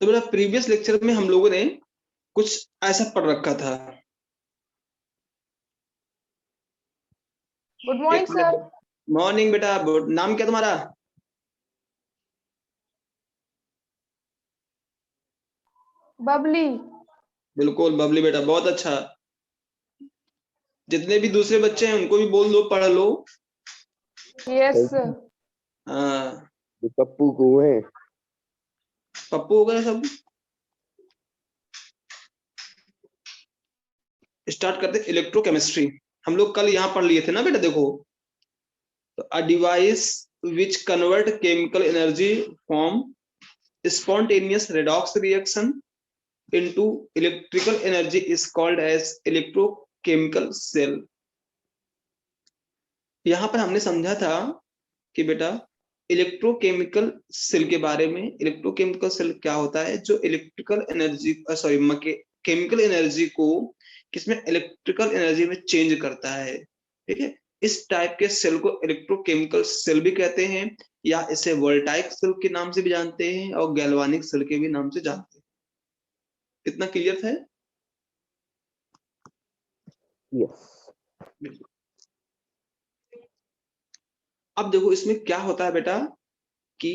तो मेरा previous lecture में हम लोगों ने कुछ ऐसा पढ़ रखा था। Good morning sir. मॉर्निंग बेटा। नाम क्या तुम्हारा? बबली। बिल्कुल बबली बेटा, बहुत अच्छा। जितने भी दूसरे बच्चे हैं उनको भी बोल दो, पढ़ लो। Yes sir. हाँ, पप्पू को है। पप्पू हो गए सब। स्टार्ट करते इलेक्ट्रोकेमिस्ट्री। हम लोग कल यहाँ पढ़ लिए थे ना बेटा, देखो। A device which convert chemical energy from spontaneous redox reaction into electrical energy is called as electrochemical cell. यहाँ पर हमने समझा था कि बेटा इलेक्ट्रोकेमिकल सेल के बारे में। इलेक्ट्रोकेमिकल सेल क्या होता है? जो इलेक्ट्रिकल एनर्जी केमिकल एनर्जी को किसमें इलेक्ट्रिकल एनर्जी में चेंज करता है। ठीक है, इस टाइप के सेल को इलेक्ट्रोकेमिकल सेल भी कहते हैं, या इसे वोल्टाइक सेल के नाम से भी जानते हैं और गैल्वानिक सेल के भी नाम से जानते हैं। कितना क्लियर है? यस। अब देखो इसमें क्या होता है बेटा कि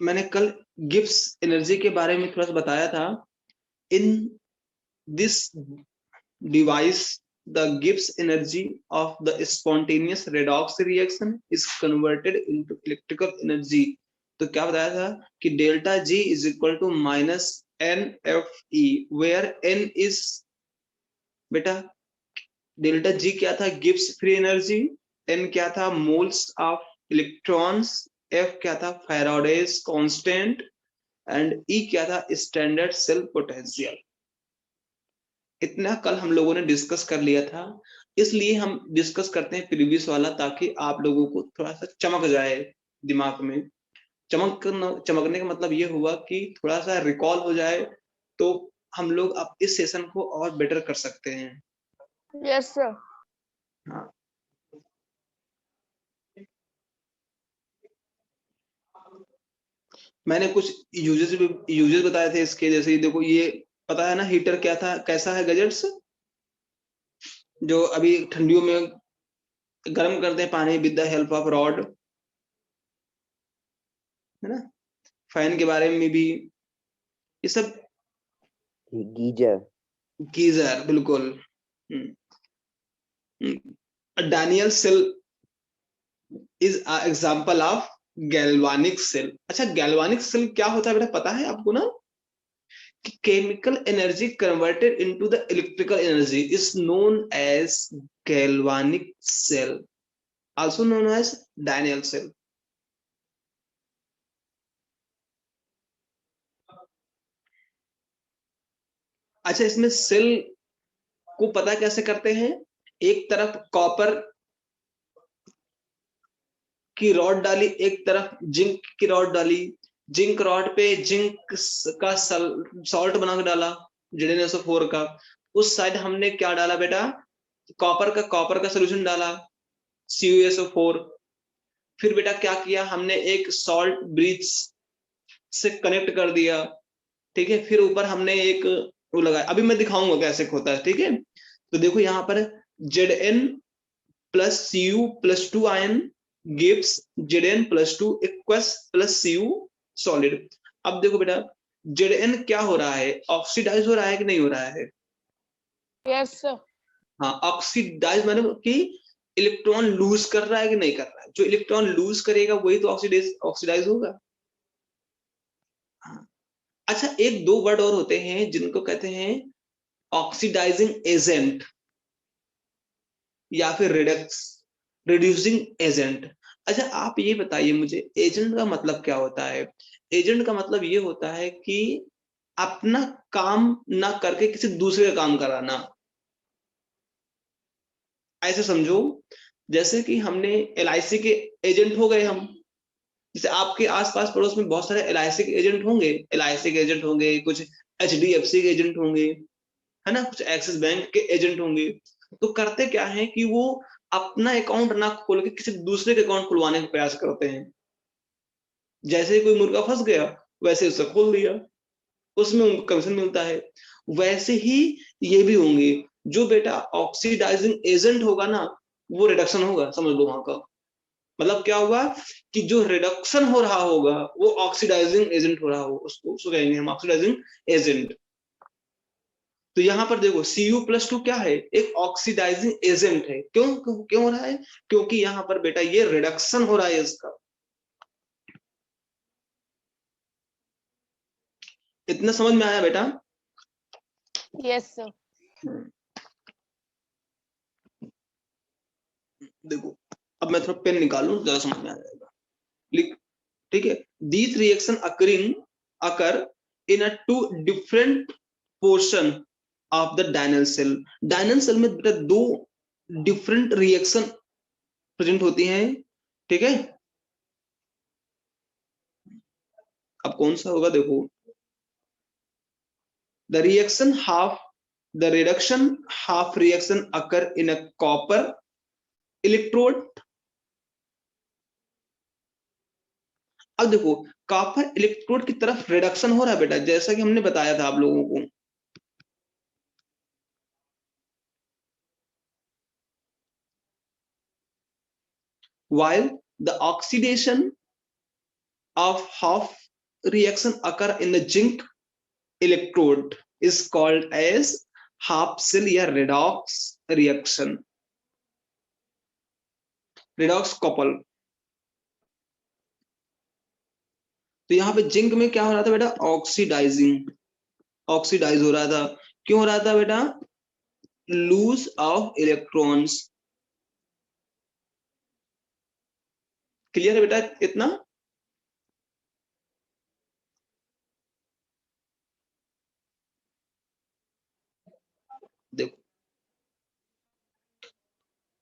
मैंने कल गिब्स एनर्जी के बारे में थोड़ा सा बताया था। In this device the Gibbs energy of the spontaneous redox reaction is converted into electrical energy। तो क्या बताया था कि delta G is equal to minus NFE, where N is बेटा डेल्टा G क्या था? Gibbs free energy. N क्या था? Moles of electrons. F क्या था? Faraday's constant. एंड E क्या था? Standard cell potential. इतना कल हम लोगों ने डिस्कस कर लिया था, इसलिए हम डिस्कस करते हैं प्रीवियस वाला, ताकि आप लोगों को थोड़ा सा चमक जाए दिमाग में। चमकने का मतलब ये हुआ कि थोड़ा सा रिकॉल हो जाए, तो हम लोग अब इस सेशन को और बेटर कर सकते हैं। Yes sir. हाँ, मैंने कुछ यूजेस बताए थे इसके। जैसे देखो, ये पता है ना हीटर क्या था, कैसा है गैजेट्स जो अभी ठंडियों में गर्म करते हैं पानी with the help of rod, है ना। फैन के बारे में भी ये सब। गीजर। गीजर, बिल्कुल। Daniell cell is example of galvanic cell. अच्छा, गैल्वानिक सेल क्या होता है बेटा, पता है आपको ना? chemical energy converted into the electrical energy is known as galvanic cell, also known as Daniel cell। अच्छा, इसमें सेल को पता कैसे करते हैं? एक तरफ कॉपर की रॉड डाली, एक तरफ जिंक की रॉड डाली। जिंक रॉड पे जिंक का सॉल्ट बनाकर डाला, ZnSO4 का। उस साइड हमने क्या डाला बेटा? कॉपर का सोल्यूशन डाला, CuSO4। फिर बेटा क्या किया हमने? एक सॉल्ट ब्रिज से कनेक्ट कर दिया। ठीक है, फिर ऊपर हमने एक वो लगाया। अभी मैं दिखाऊंगा कैसे होता है, ठीक है। तो देखो यहाँ पर Zn plus Cu plus 2 ion gives Zn+2 equals plus Cu solid. अब देखो बेटा, Zn क्या हो रहा है? ऑक्सीडाइज हो रहा है कि नहीं हो रहा है? Yes sir. हाँ, ऑक्सीडाइज माने कि इलेक्ट्रॉन लूज कर रहा है कि नहीं कर रहा है। जो इलेक्ट्रॉन लूज करेगा वही तो ऑक्सीडाइज होगा। हाँ। अच्छा, एक दो वर्ड और होते हैं जिनको कहते हैं ऑक्सीडाइजिंग एजेंट या फिर रिड्यूसिंग एजेंट। अच्छा, आप ये बताइए मुझे, एजेंट का मतलब क्या होता है? एजेंट का मतलब ये होता है कि अपना काम ना करके किसी दूसरे का काम कराना। ऐसे समझो, जैसे कि हमने LIC के एजेंट हो गए हम। जैसे आपके आसपास पड़ोस में बहुत सारे LIC के एजेंट होंगे। LIC के एजेंट होंगे, कुछ HDFC के एजेंट होंगे, है ना, कुछ एक्सिस बैंक के एजेंट होंगे। तो करते क्या है कि वो अपना अकाउंट ना खोल के किसी दूसरे के अकाउंट खुलवाने का प्रयास करते हैं। जैसे ही कोई मुर्गा फंस गया, वैसे उसे खोल दिया, उसमें उनको कमीशन मिलता है। वैसे ही ये भी होंगे, जो बेटा ऑक्सीडाइजिंग एजेंट होगा ना वो रिडक्शन होगा, समझ लो वहां का मतलब क्या हुआ कि जो रिडक्शन हो रहा होगा वो ऑक्सीडाइजिंग एजेंट हो रहा हो, उसको कहेंगे हम ऑक्सीडाइजिंग एजेंट। तो यहाँ पर देखो Cu+2 क्या है, एक ऑक्सीडाइजिंग एजेंट है। क्यों क्यों हो रहा है, क्योंकि यहाँ पर बेटा ये रिडक्शन हो रहा है इसका। इतना समझ में आया बेटा? Yes, sir. देखो अब मैं थोड़ा पेन निकालूं, ज्यादा समझ में आ जाएगा। लिख, ठीक है। These reaction occur in a two different portion of the Dinyl cell. Dinyl cell में बेटा दो डिफरेंट रिएक्शन प्रेजेंट होती हैं, ठीक है। अब कौन सा होगा देखो, the reduction half reaction occur in a copper electrode। अब देखो कॉपर इलेक्ट्रोड की तरफ रिडक्शन हो रहा है बेटा, जैसा कि हमने बताया था आप लोगों को। while the oxidation of half reaction occur in the zinc electrode is called as half cell या redox reaction, redox couple। तो यहाँ पे जिंक में क्या हो रहा था बेटा, ऑक्सीडाइज हो रहा था। क्यों हो रहा था बेटा, लूज ऑफ इलेक्ट्रॉन्स। क्लियर है बेटा इतना? देखो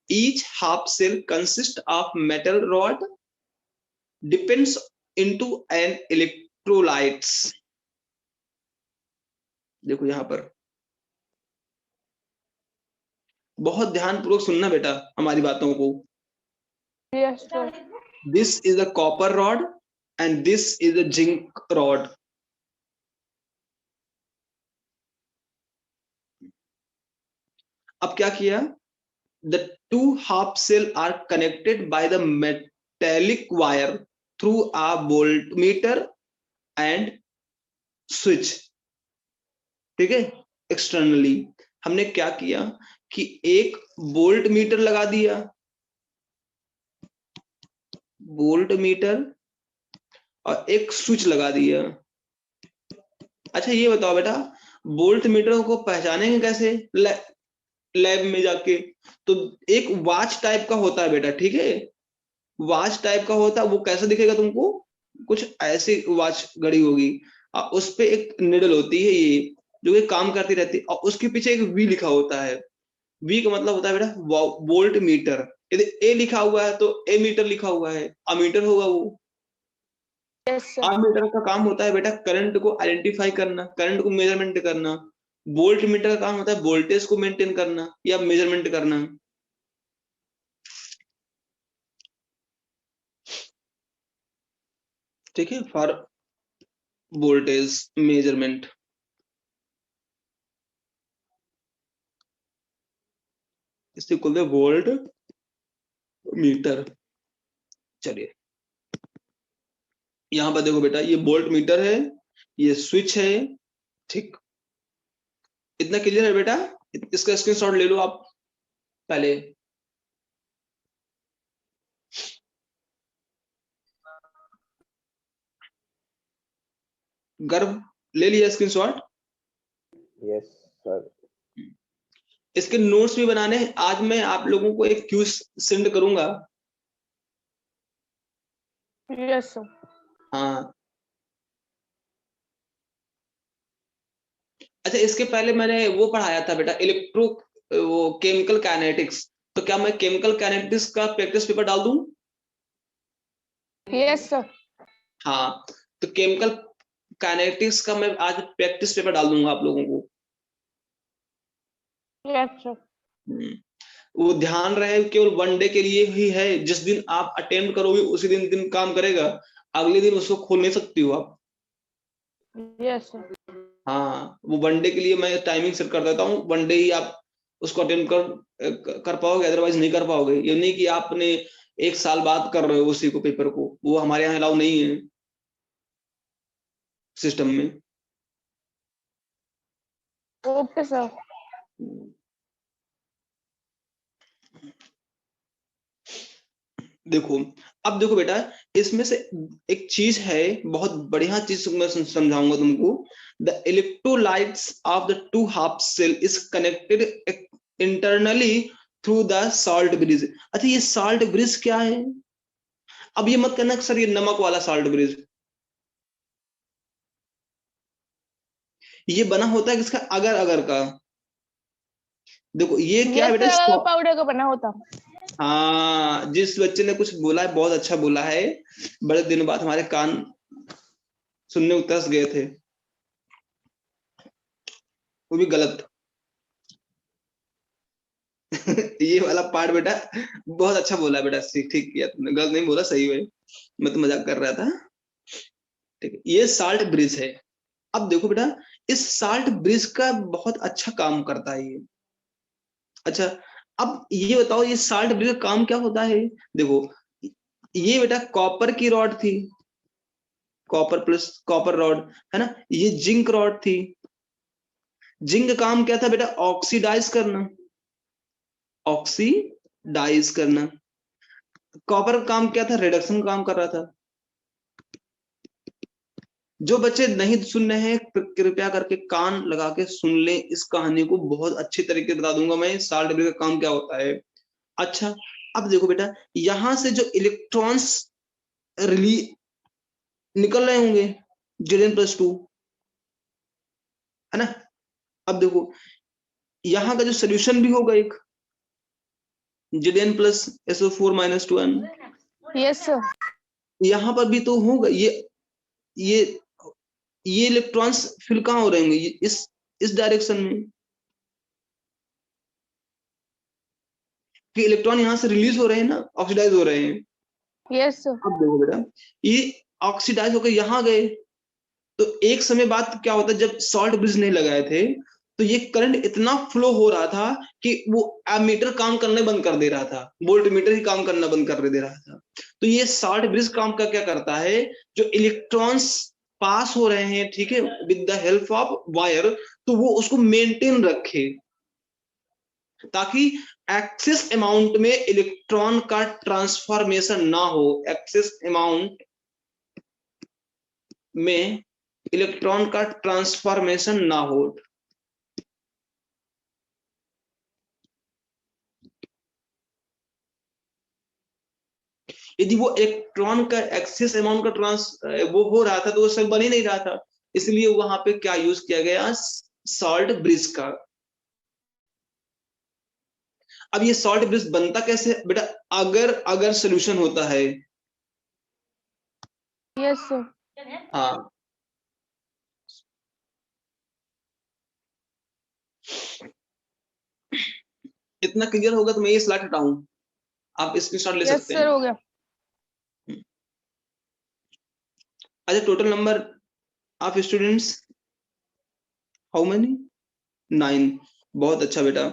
each half cell consists of metal rod depends into an electrolytes। देखो यहां पर बहुत ध्यानपूर्वक सुनना बेटा हमारी बातों को। Yes, sir. This is a copper rod and this is a zinc rod। अब क्या किया, the two half cell are connected by the metallic wire through a voltmeter and switch, ठीक है। एक्सटर्नली हमने क्या किया कि एक वोल्ट मीटर लगा दिया, वोल्ट मीटर, और एक स्विच लगा दिया। अच्छा ये बताओ बेटा, वोल्ट मीटर को पहचानेंगे कैसे लैब में जाके? तो एक वॉच टाइप का होता है बेटा, ठीक है, वॉच टाइप का होता है। वो कैसे दिखेगा तुमको, कुछ ऐसी वॉच घड़ी होगी, उस पे एक निडल होती है ये जो कि काम करती रहती है, और उसके पीछे एक वी लिखा होता है। वी का मतलब होता है बेटा वोल्ट मीटर। यदि ए लिखा हुआ है तो ए मीटर लिखा हुआ है, अमीटर होगा वो। Yes, sir. अमीटर का काम होता है बेटा करंट को आइडेंटिफाई करना, करंट को मेजरमेंट करना। वोल्ट मीटर का काम होता है वोल्टेज को मेंटेन करना या मेजरमेंट करना। ठीक है, फॉर वोल्टेज मेजरमेंट। इससे बोलते हैं वोल्ट मीटर। चलिए यहां पर देखो बेटा, ये वोल्ट मीटर है, ये स्विच है, ठीक। इतना क्लियर है बेटा? इसका स्क्रीनशॉट ले लो आप पहले। गर्व ले लिया स्क्रीनशॉट? Yes, sir. इसके नोट्स भी बनाने हैं। आज मैं आप लोगों को एक क्यूज सेंड करूंगा। Yes, sir. हाँ अच्छा, इसके पहले मैंने वो पढ़ाया था बेटा वो केमिकल काइनेटिक्स। तो क्या मैं केमिकल काइनेटिक्स का प्रैक्टिस पेपर डाल दूं? Yes, sir. हाँ, तो केमिकल काइनेटिक्स का मैं आज प्रैक्टिस पेपर डाल दूंगा आप लोगों को। Yes, sir. वो ध्यान रहे केवल वन डे के लिए ही है। जिस दिन आप अटेम्प्ट करोगे उसी दिन काम करेगा, अगले दिन उसको खोल नहीं सकती हो आप। Yes, sir. हाँ, वो वनडे के लिए मैं टाइमिंग सेट कर देता हूँ, वनडे ही आप उसको अटेंड कर पाओगे, अदरवाइज नहीं कर पाओगे। ये नहीं कि आपने 1 साल बाद कर रहे हो उसी को पेपर को, वो हमारे यहाँ अलाउ नहीं है सिस्टम में। Okay, sir. देखो, अब देखो बेटा, इसमें से एक चीज है, बहुत बढ़िया चीज मैं समझाऊंगा तुमको। The electrolytes of the two half cell is connected internally through the salt bridge. अच्छा, ये साल्ट ब्रिज क्या है? अब ये मत कहना सर ये नमक वाला साल्ट ब्रिज, ये बना होता है किसका? अगर अगर का। देखो ये क्या है Yes, sir. बेटा, अलग पाउडर का बना होता। हाँ, जिस बच्चे ने कुछ बोला है बहुत अच्छा बोला है, बड़े दिनों बाद हमारे कान सुनने को तरस गए थे, वो भी गलत। ये वाला पार्ट बेटा बहुत अच्छा बोला बेटा, ठीक किया तुमने, गलत नहीं बोला, सही है, मैं तो मजाक कर रहा था। ठीक है, ये साल्ट ब्रिज है। अब देखो बेटा, इस साल्ट ब्रिज का बहुत अच्छा काम करता है ये। अच्छा, अब ये बताओ ये साल्ट ब्रिज का काम क्या होता है? देखो, ये बेटा कॉपर की रॉड थी, कॉपर प्लस कॉपर रॉड, है ना। ये जिंक रॉड थी, जिंक का काम क्या था बेटा? ऑक्सीडाइज करना, ऑक्सीडाइज करना। कॉपर का काम क्या था? रिडक्शन काम कर रहा था। जो बच्चे नहीं सुन रहे हैं कृपया करके कान लगा के सुन लें, इस कहानी को बहुत अच्छी तरीके से बता दूंगा मैं, साल्ट ब्रिज का काम क्या होता है। अच्छा, अब देखो बेटा, यहां से जो इलेक्ट्रॉन्स रिली निकल रहे होंगे Zn+2, है ना। अब देखो, यहाँ का जो सोल्यूशन भी होगा एक Zn+SO4-2n, Yes, sir. यहाँ पर भी तो होगा ये ये इलेक्ट्रॉन्स फिल कहाँ हो रहे होंगे? इस डायरेक्शन में, कि इलेक्ट्रॉन यहाँ से रिलीज हो रहे हैं ना, ऑक्सीडाइज हो रहे हैं। Yes, sir. अब देखो बेटा, ये ऑक्सीडाइज होकर यहाँ गए, तो एक समय बाद क्या होता है, जब सॉल्ट ब्रिज नहीं लगाए थे तो ये करंट इतना फ्लो हो रहा था कि वो एमीटर काम करने बंद कर दे रहा था, वोल्ट मीटर ही काम करना बंद कर दे रहा था। तो ये सॉल्ट ब्रिज काम का क्या करता है, जो इलेक्ट्रॉन्स पास हो रहे हैं, ठीक है, with the help of wire, तो वो उसको मेंटेन रखे, ताकि एक्सेस अमाउंट में इलेक्ट्रॉन का ट्रांसफॉर्मेशन ना हो, एक्सेस अमाउंट में इलेक्ट्रॉन का ट्रांसफॉर्मेशन ना हो। यदि वो इलेक्ट्रॉन का एक्सेस अमाउंट का वो हो रहा था तो वो सब बन ही नहीं रहा था, इसलिए वहां पे क्या यूज किया गया? सॉल्ट ब्रिज का। अब ये सॉल्ट ब्रिज बनता कैसे बेटा? अगर अगर सोल्यूशन होता है। Yes, sir. हाँ, इतना क्लियर होगा तो मैं ये स्लाइड हटाऊं, आप स्क्रीनशॉट ले Yes, सकते sir. हैं। हो गया। अच्छा, total number of students how many? 9। बहुत अच्छा बेटा।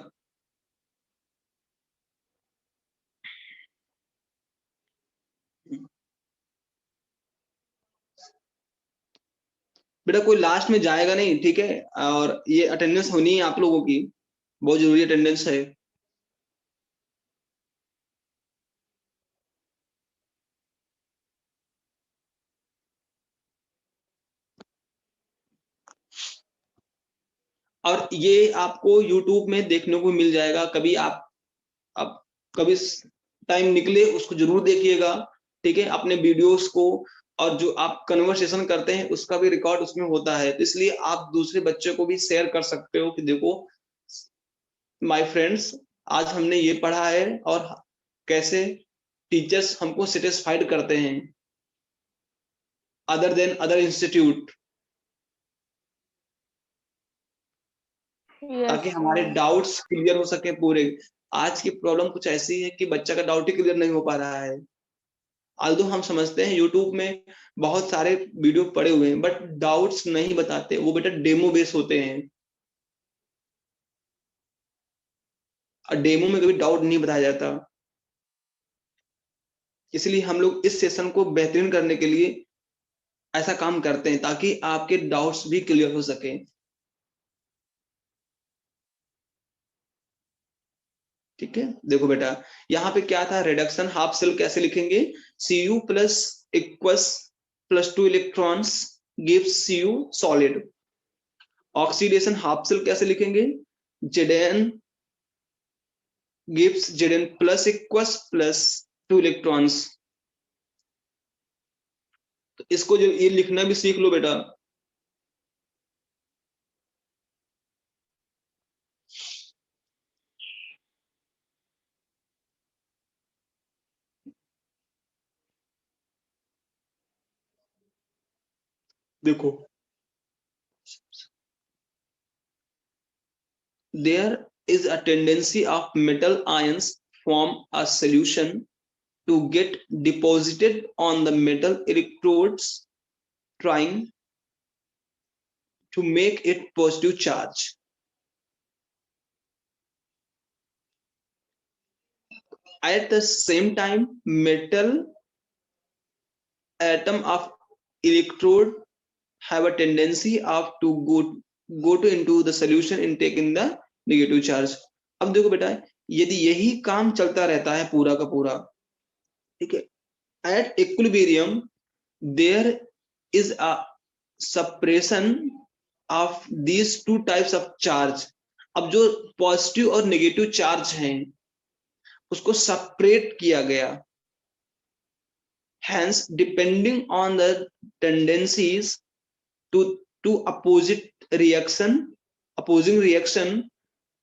बेटा कोई लास्ट में जाएगा नहीं, ठीक है, और ये अटेंडेंस होनी है आप लोगों की, बहुत जरूरी अटेंडेंस है। और ये आपको YouTube में देखने को मिल जाएगा, कभी आप कभी टाइम निकले उसको जरूर देखिएगा, ठीक है, अपने वीडियोस को, और जो आप कन्वर्सेशन करते हैं उसका भी रिकॉर्ड उसमें होता है, तो इसलिए आप दूसरे बच्चे को भी शेयर कर सकते हो कि देखो माय फ्रेंड्स, आज हमने ये पढ़ा है और कैसे टीचर्स हमको सेटिस्फाइड करते हैं other than other institute, Yes, ताकि हमारे sir. डाउट्स क्लियर हो सके पूरे। आज की प्रॉब्लम कुछ ऐसी है कि बच्चा का डाउट ही क्लियर नहीं हो पा रहा है, आल्दो हम समझते हैं यूट्यूब में बहुत सारे वीडियो पड़े हुए हैं, बट डाउट्स नहीं बताते, वो बेटा डेमो बेस होते हैं, और डेमो में कभी डाउट नहीं बताया जाता। इसलिए हम लोग इस सेशन को बेहतरीन करने के लिए ऐसा काम करते हैं, ताकि आपके डाउट्स भी क्लियर हो सके। ठीक है, देखो बेटा यहाँ पे क्या था, रिडक्शन हाफ सेल कैसे लिखेंगे, Cu plus aqueous plus 2 electrons gives Cu solid. Oxidation half cell कैसे लिखेंगे, Zn gives Zn plus aqueous plus 2 electrons. तो इसको जो ये लिखना भी सीख लो बेटा। देखो, there is a tendency of metal ions form a solution to get deposited on the metal electrodes, trying to make it positive charge. At the same time, metal atom of electrode have a tendency of to go to into the solution in taking the negative charge. अब देखो बेटा, यदि यही काम चलता रहता है पूरा का पूरा, ठीक है, at equilibrium there is a suppression of these two types of charge. अब जो पॉजिटिव और नेगेटिव चार्ज हैं उसको सेपरेट किया गया। Hence, depending on the tendencies to opposing reaction,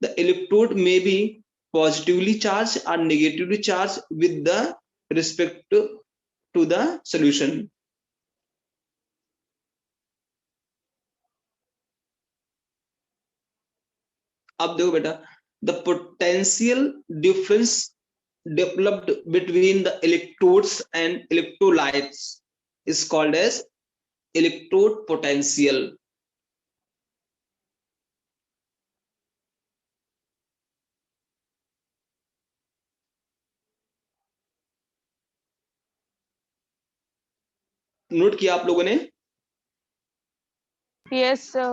the electrode may be positively charged or negatively charged with the respect to the solution. अब देखो बेटा, the potential difference developed between the electrodes and electrolytes is called as electrode potential. Note किया आप लोगों ने? Yes, sir.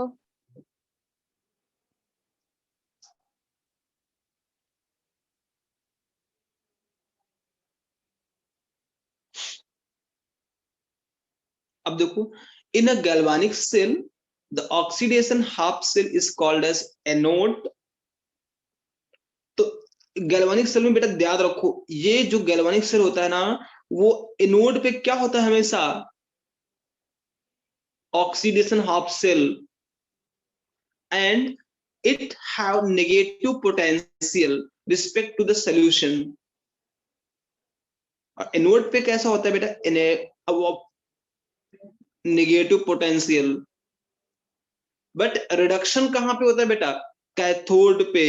अब देखो, in a galvanic cell the oxidation half cell is called as anode. तो गैल्वानिक सेल में बेटा याद रखो, ये जो गैल्वानिक सेल होता है ना, वो एनोड पे क्या होता है हमेशा, oxidation half cell, and it have negative potential respect to the solution. Anode पे कैसा होता है बेटा, नेगेटिव पोटेंशियल, बट रिडक्शन कहां पे होता है बेटा, कैथोड पे।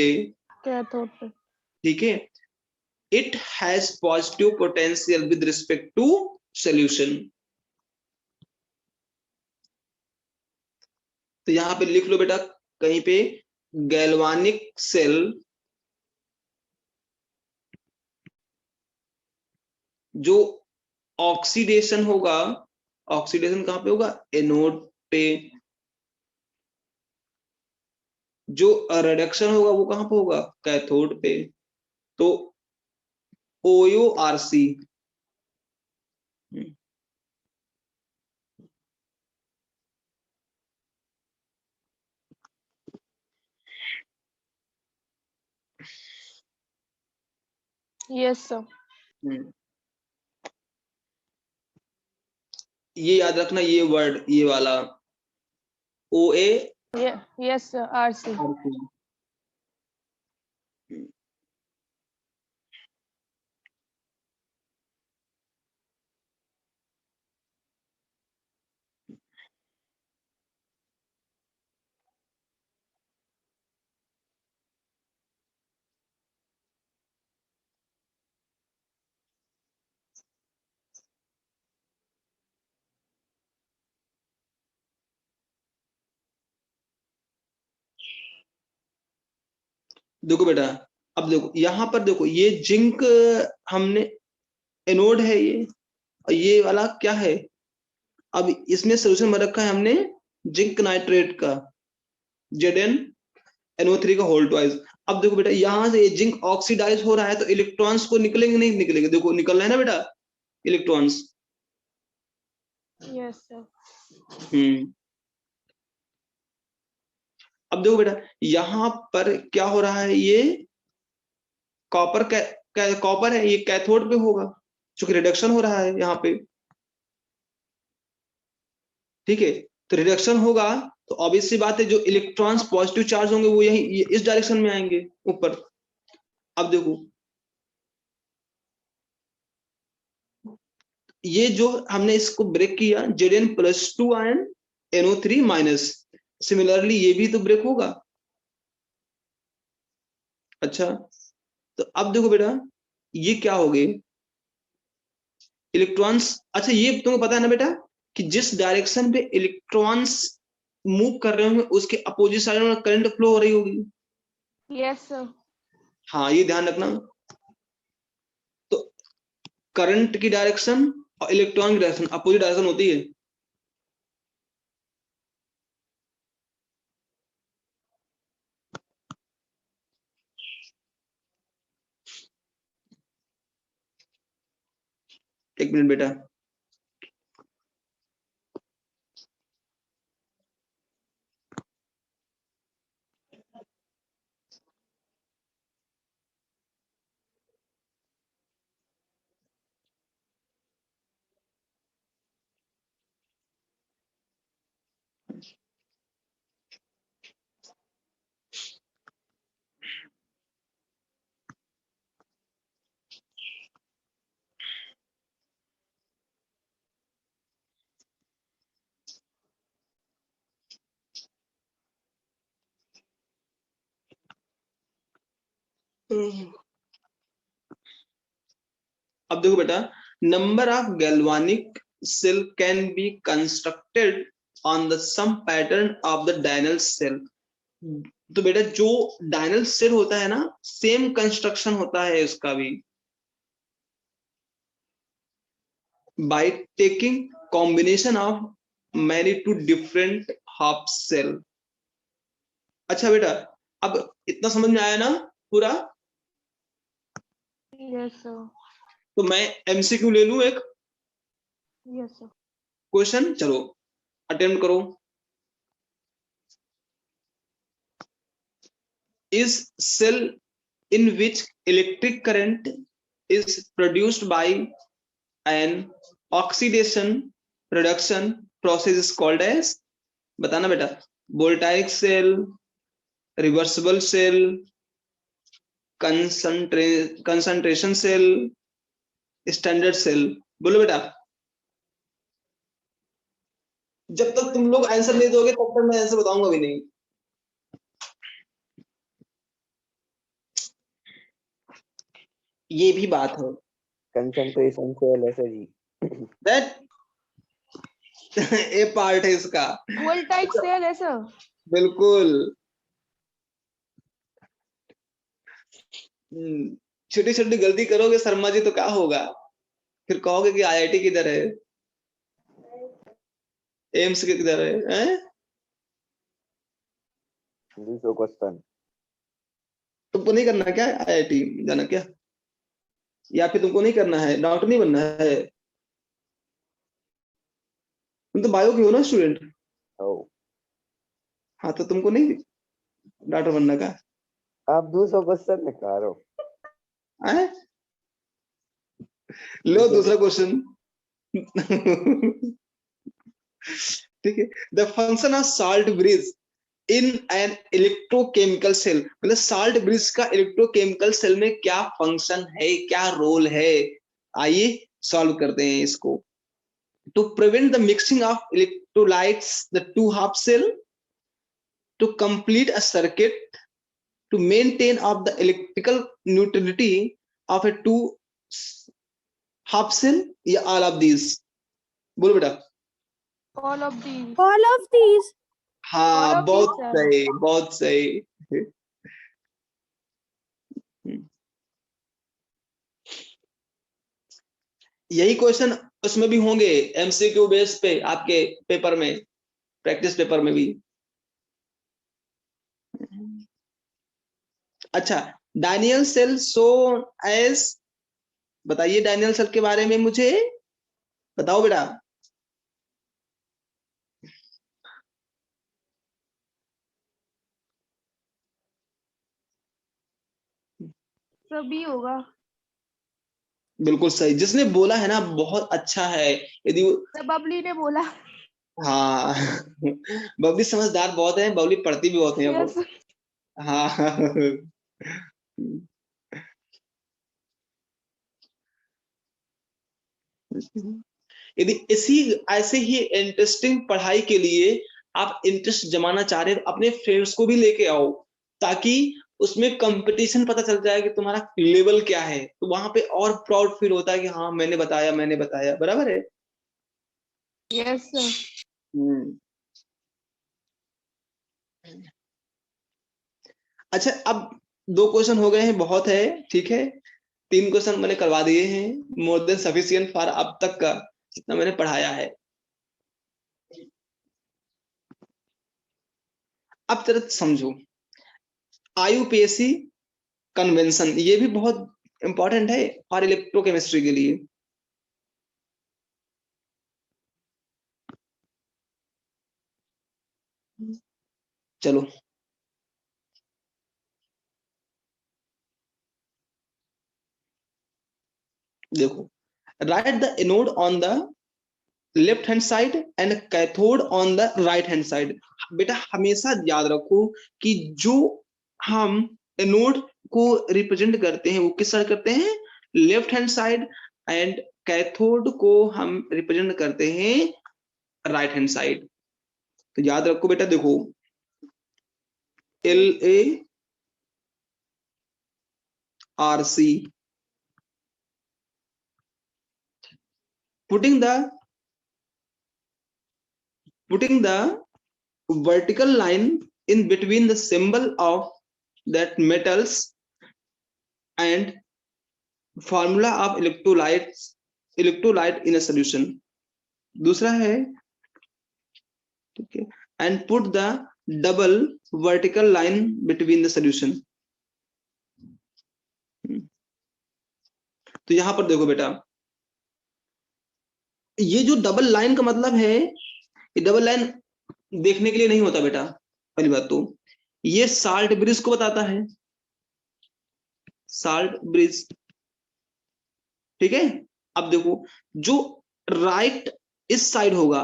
कैथोड पे। ठीक है, it has positive potential with respect to solution. तो यहां पे लिख लो बेटा कहीं पे, गैल्वानिक सेल जो ऑक्सीडेशन होगा, ऑक्सीडेशन कहां पे होगा, एनोड पे। जो रिडक्शन होगा वो कहां पे होगा, कैथोड पे। तो ओयो आरसी, Yes, sir. ये याद रखना, ये वर्ड, ये वाला ओ ए Yeah, yes, sir. RC. देखो बेटा, अब देखो यहाँ पर देखो, ये जिंक हमने एनोड है ये, और ये वाला क्या है, अब इसमें सोल्यूशन में रखा है हमने जिंक नाइट्रेट का ZnNO3 का होल ट्वाइस। अब देखो बेटा, यहाँ से ये जिंक ऑक्सीडाइज हो रहा है तो इलेक्ट्रॉन्स को निकलेंगे नहीं निकलेंगे, देखो निकल रहा है ना बेटा इलेक्ट्रॉन्स। Yes, sir. अब देखो बेटा, यहाँ पर क्या हो रहा है, ये कॉपर कॉपर है, ये कैथोड पे होगा क्योंकि रिडक्शन हो रहा है यहाँ पे, ठीक है। तो रिडक्शन होगा तो ऑब्वियस सी बात है, जो इलेक्ट्रॉन्स पॉजिटिव चार्ज होंगे वो यही इस डायरेक्शन में आएंगे ऊपर। अब देखो ये जो हमने इसको ब्रेक किया Zn+2 आयन NO3-, सिमिलरली ये भी तो ब्रेक होगा। अच्छा, तो अब देखो बेटा ये क्या हो गए इलेक्ट्रॉन्स। अच्छा, ये तुमको पता है ना बेटा कि जिस डायरेक्शन पे इलेक्ट्रॉन्स मूव कर रहे होंगे उसके अपोजिट साइड में करंट फ्लो हो रही होगी। Yes, sir. हाँ, ये ध्यान रखना। तो करंट की डायरेक्शन और इलेक्ट्रॉन की डायरेक्शन अपोजिट डायरेक्शन होती है। एक मिनट बेटा, अब देखो बेटा, number of galvanic cell can be constructed on the same pattern of the Daniell cell. तो बेटा जो डायनल सेल होता है ना, सेम कंस्ट्रक्शन होता है उसका भी, by taking combination of many two different half cell. अच्छा बेटा, अब इतना समझ में आया ना पूरा। Yes, sir. तो मैं MCQ ले लूं एक Yes, sir. क्वेश्चन, चलो अटेम्प्ट करो। Is cell in which electric current is produced by an oxidation reduction process is called as, बताना बेटा, voltaic cell, reversible cell, concentration cell, standard cell. बोलो बेटा, जब तक तुम लोग आंसर नहीं दोगे तब तक मैं आंसर बताऊंगा भी नहीं। ये भी बात है, कंसंट्रेशन सेल ऐसे जी। दैट ए पार्ट है इसका। Voltaic cell है sir. बिल्कुल। छोटी छोटी गलती करोगे शर्मा जी तो क्या होगा, फिर कहोगे कि IIT किधर है, एम्स के किधर है? दूसरा क्वेश्चन। तुमको नहीं करना क्या IIT जाना क्या, या फिर तुमको नहीं करना है, डॉक्टर नहीं बनना है? तुम तो बायो के हो ना स्टूडेंट। हाँ, तो तुमको नहीं डॉक्टर बनना का? आप दूसरा क्वेश्चन निकालो। लो दूसरा क्वेश्चन। ठीक है। The function of salt bridge in an electrochemical cell, मतलब साल्ट ब्रिज का इलेक्ट्रोकेमिकल सेल में क्या फंक्शन है, क्या रोल है, आइए सॉल्व करते हैं इसको। To prevent the mixing of electrolytes the two half cell, to complete a circuit, to maintain of the electrical neutrality of a two half cell, या all of these? बोलो बेटा। All of these. All of these. हाँ, All of बहुत these, sir. सही, बहुत सही। यही question उसमें भी होंगे, एमसीक्यू बेस पे आपके पेपर में, प्रैक्टिस पेपर में भी। अच्छा, डायनियल सेल सो एज, बताइए डायनियल सेल के बारे में मुझे बताओ बेटा। सभी होगा। बिल्कुल सही, जिसने बोला है ना बहुत अच्छा है। यदि बबली ने बोला। हाँ बबली समझदार बहुत है, बबली पढ़ती भी बहुत है वो। यस। हाँ यदि इसी ऐसे ही इंटरेस्टिंग पढ़ाई के लिए आप इंटरेस्ट जमाना चाह रहे हैं तो अपने फ्रेंड्स को भी लेके आओ, ताकि उसमें कंपटीशन पता चल जाए कि तुम्हारा लेवल क्या है, तो वहां पे और प्राउड फील होता है कि हाँ मैंने बताया, बराबर है। Yes sir. हम्म। अच्छा, अब 2 क्वेश्चन हो गए हैं, बहुत है, ठीक है। 3 क्वेश्चन मैंने करवा दिए हैं, मोर देन सफिशिएंट फॉर अब तक का जितना मैंने पढ़ाया है। अब जरा समझो, आईयूपीएसी कन्वेंशन ये भी बहुत इंपॉर्टेंट है और इलेक्ट्रोकेमिस्ट्री के लिए। चलो देखो, right the anode on the left hand side and cathode on the right hand side. बेटा हमेशा याद रखो कि जो हम एनोड को रिप्रेजेंट करते हैं वो किस साइड करते हैं, left hand side, and cathode को हम रिप्रेजेंट करते हैं राइट हैंड साइड। तो याद रखो बेटा, देखो L A R C, putting the vertical line in between the symbol of that metals and formula of electrolyte in a solution। दूसरा है, ठीक है, and put the double vertical line between the solution। तो यहां पर देखो बेटा, ये जो डबल लाइन का मतलब है, ये डबल लाइन देखने के लिए नहीं होता बेटा। पहली बात तो ये साल्ट ब्रिज को बताता है, साल्ट ब्रिज, ठीक है। अब देखो, जो राइट इस साइड होगा,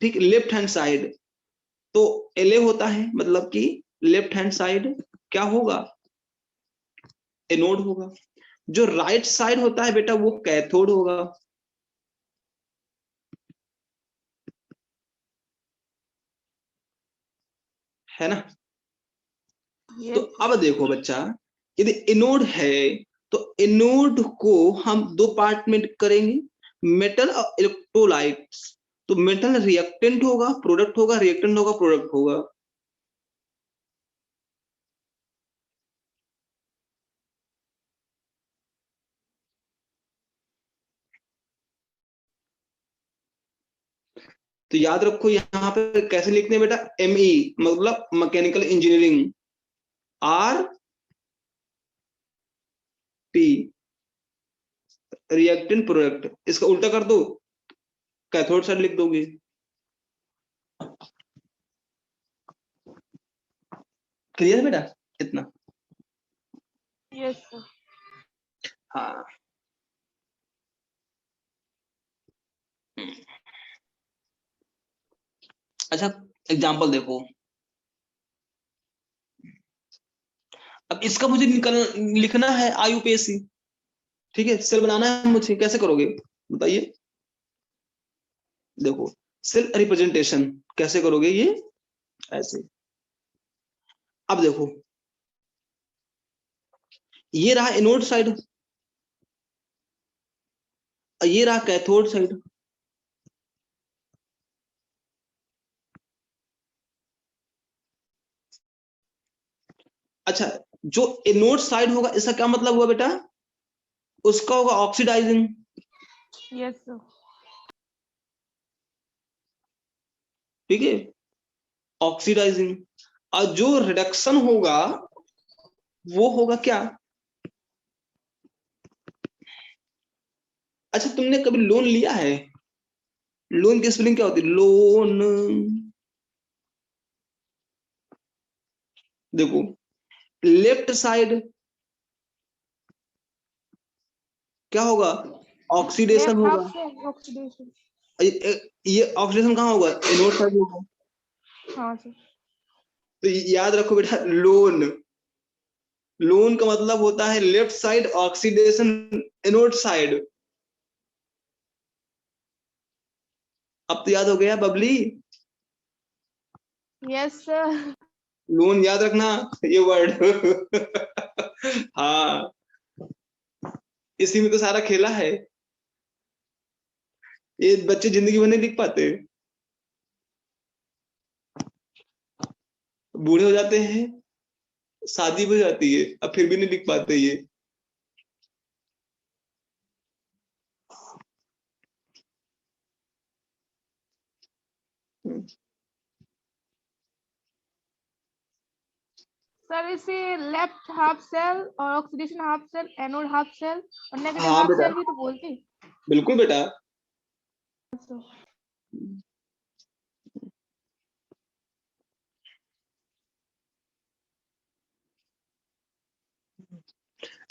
ठीक, लेफ्ट हैंड साइड, तो एलए होता है, मतलब कि लेफ्ट हैंड साइड क्या होगा, एनोड होगा। जो राइट साइड होता है बेटा वो कैथोड होगा, है ना। तो यस। अब देखो बच्चा, यदि एनोड है तो एनोड को हम 2 पार्ट में करेंगे, मेटल और इलेक्ट्रोलाइट। तो मेटल रिएक्टेंट होगा, प्रोडक्ट होगा, रिएक्टेंट होगा, प्रोडक्ट होगा। तो याद रखो यहाँ पे कैसे लिखते हैं बेटा, एमई मतलब mechanical engineering, R P reactant product, इसका उल्टा कर दो, कैथोड साइड लिख दोगे। क्लियर बेटा इतना। Yes sir. हाँ, अच्छा एग्जांपल देखो, अब इसका मुझे लिखना है आईयूपीएसी, ठीक है, सेल बनाना है मुझे, कैसे करोगे बताइए। देखो सेल रिप्रेजेंटेशन कैसे करोगे, ये ऐसे। अब देखो, ये रहा एनोड साइड, ये रहा कैथोड साइड। अच्छा, जो एनोड साइड होगा इसका क्या मतलब हुआ बेटा, उसका होगा ऑक्सीडाइजिंग, Yes, sir. ठीक है, ऑक्सीडाइजिंग। और जो रिडक्शन होगा वो होगा क्या? अच्छा, तुमने कभी लोन लिया है? लोन की स्पेलिंग क्या होती है? लोन। देखो, लेफ्ट साइड क्या होगा? ऑक्सीडेशन Left होगा। half cell oxidation. ये ऑक्सीडेशन कहाँ होगा? इनवर्ट साइड होगा। हाँ सर। तो याद रखो बेटा, लोन, लोन का मतलब होता है left side oxidation, invert side. अब तो याद हो गया बबली? Yes, sir. लोन याद रखना ये वर्ड। हाँ, इसी में तो सारा खेला है। ये बच्चे जिंदगी भर नहीं लिख पाते, बूढ़े हो जाते हैं, शादी भी हो जाती है, अब फिर भी नहीं लिख पाते ये। सर इसे लेफ्ट हाफ सेल और oxidation half cell, anode half cell और नेगेटिव हाँ हाफ बेटा, सेल भी तो बोलते हैं। बिल्कुल बेटा। सर।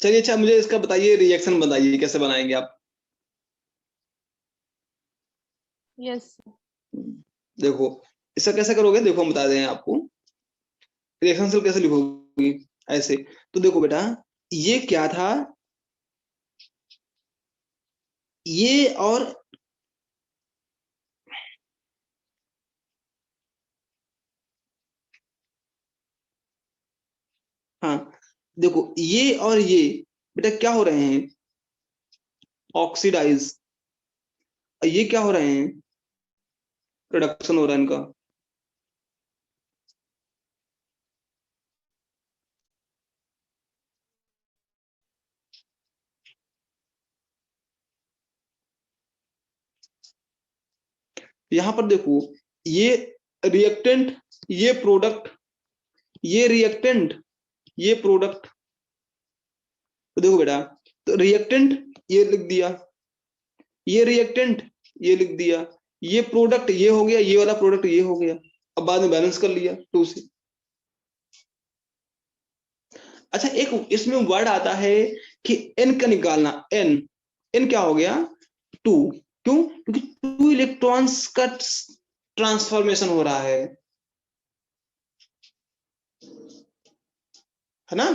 चलिए, अच्छा मुझे इसका बताइए, रिएक्शन बताइए कैसे बनाएंगे आप? यस। देखो, इसका कैसे करोगे, देखो हम बता दें आपको। रिएक्शन सेल कैसे लिखोगी? ऐसे। तो देखो बेटा, ये क्या था? ये और हाँ, देखो ये और ये बेटा क्या हो रहे हैं? ऑक्सीडाइज। ये क्या हो रहे हैं? रिडक्शन हो रहा है इनका। यहां पर देखो, ये रिएक्टेंट, ये प्रोडक्ट, ये रिएक्टेंट, ये प्रोडक्ट। तो देखो बेटा, तो रिएक्टेंट ये लिख दिया, ये रिएक्टेंट ये लिख दिया, ये प्रोडक्ट ये हो गया, ये वाला प्रोडक्ट ये हो गया। अब बाद में बैलेंस कर लिया 2 से। अच्छा, एक इसमें वर्ड आता है कि एन का निकालना, एन। एन क्या हो गया? 2। क्यों? क्योंकि 2 इलेक्ट्रॉन्स का ट्रांसफॉर्मेशन हो रहा है ना?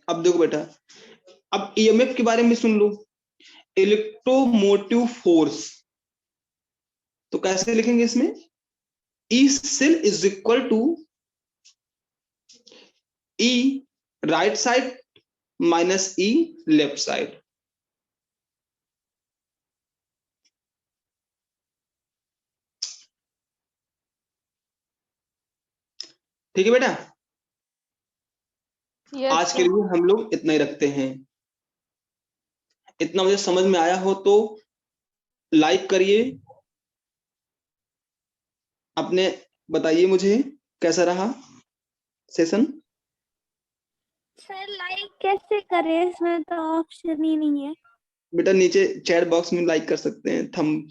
अब देखो बेटा, अब ईएमएफ के बारे में सुन लो, इलेक्ट्रोमोटिव फोर्स। तो कैसे लिखेंगे इसमें? E cell is equal to E right side minus E left side. ठीक है बेटा, यस आज के सर। लिए हम लोग इतना ही रखते हैं। इतना मुझे समझ में आया हो तो लाइक करिए, अपने बताइए मुझे कैसा रहा सेशन। सर लाइक कैसे करें, इसमें तो ऑप्शन ही नहीं है। बेटा नीचे चैट बॉक्स में लाइक कर सकते हैं, थंब